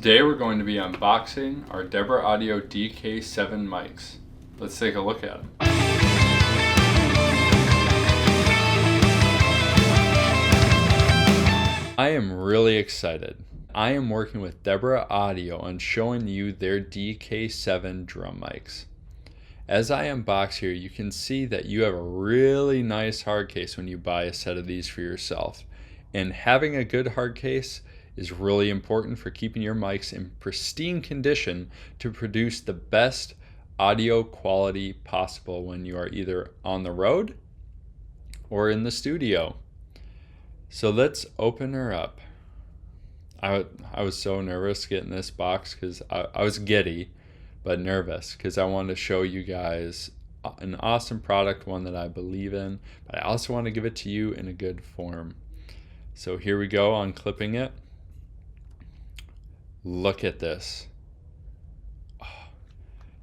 Today we're going to be unboxing our Debra Audio DK7 mics. Let's take a look at them. I am really excited. I am working with Debra Audio on showing you their DK7 drum mics. As I unbox here, you can see that you have a really nice hard case when you buy a set of these for yourself. And having a good hard case is really important for keeping your mics in pristine condition to produce the best audio quality possible when you are either on the road or in the studio. So let's open her up. I was so nervous getting this box because I was giddy but nervous because I wanted to show you guys an awesome product, one that I believe in, but I also want to give it to you in a good form. So here we go, unclipping it. Look at this.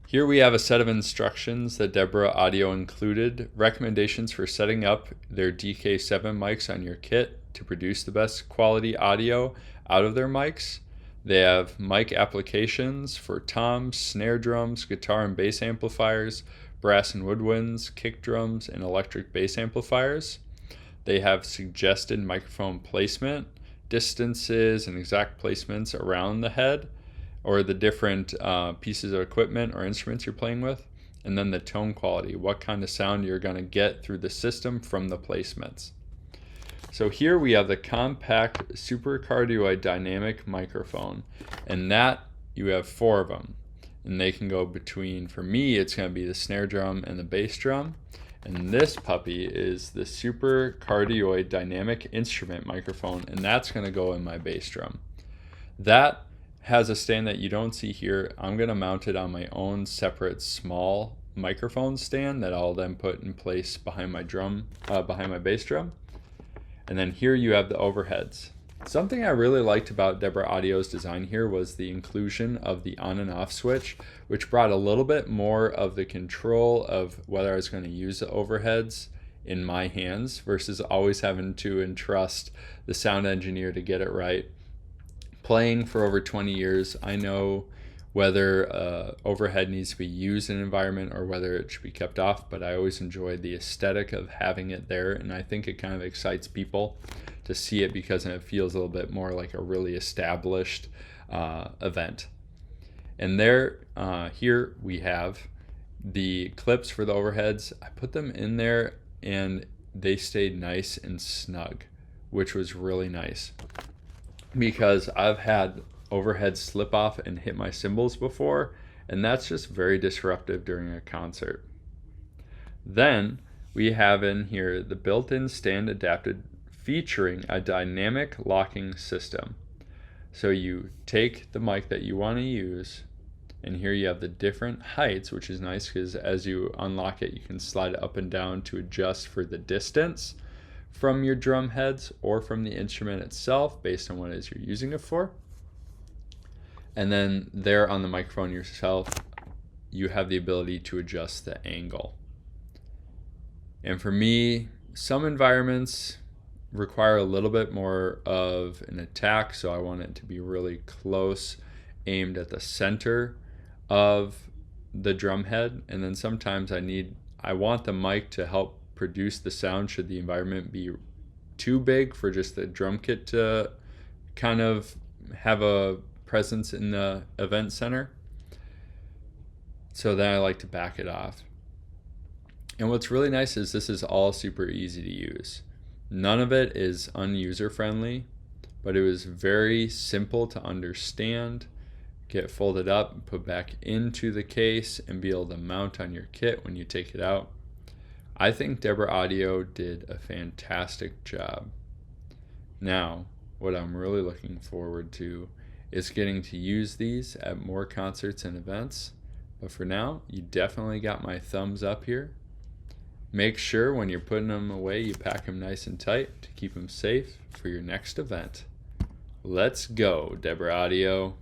Here we have a set of instructions that Debra Audio included, recommendations for setting up their DK7 mics on your kit to produce the best quality audio out of their mics. They have mic applications for toms, snare drums, guitar and bass amplifiers, brass and woodwinds, kick drums, and electric bass amplifiers. They have suggested microphone placement, distances and exact placements around the head or the different pieces of equipment or instruments you're playing with, and then the tone quality, what kind of sound you're going to get through the system from the placements. So here we have the compact super cardioid dynamic microphone, and that you have 4 of them, and they can go between, for me it's going to be the snare drum and the bass drum. And this puppy is the Super Cardioid Dynamic Instrument microphone, and that's going to go in my bass drum. That has a stand that you don't see here. I'm going to mount it on my own separate small microphone stand that I'll then put in place behind my bass drum. And then here you have the overheads. Something I really liked about Debra Audio's design here was the inclusion of the on and off switch, which brought a little bit more of the control of whether I was going to use the overheads in my hands versus always having to entrust the sound engineer to get it right. Playing for over 20 years, I know whether overhead needs to be used in an environment or whether it should be kept off, but I always enjoy the aesthetic of having it there, and I think it kind of excites people to see it because it feels a little bit more like a really established event. And there, here we have the clips for the overheads. I put them in there and they stayed nice and snug, which was really nice because I've had overheads slip off and hit my cymbals before, and that's just very disruptive during a concert. Then we have in here the built-in stand adapted featuring a dynamic locking system. So you take the mic that you want to use, and here you have the different heights, which is nice because as you unlock it, you can slide it up and down to adjust for the distance from your drum heads or from the instrument itself based on what it is you're using it for. And then there on the microphone yourself, you have the ability to adjust the angle. And for me, some environments require a little bit more of an attack, so I want it to be really close, aimed at the center of the drum head. And then sometimes I want the mic to help produce the sound should the environment be too big for just the drum kit to kind of have a presence in the event center. So then I like to back it off. And what's really nice is this is all super easy to use. None of it is unuser friendly, but it was very simple to understand, get folded up and put back into the case and be able to mount on your kit when you take it out. I think Debra Audio did a fantastic job. Now, what I'm really looking forward to is getting to use these at more concerts and events. But for now, you definitely got my thumbs up here. Make sure when you're putting them away, you pack them nice and tight to keep them safe for your next event. Let's go, Debra Audio.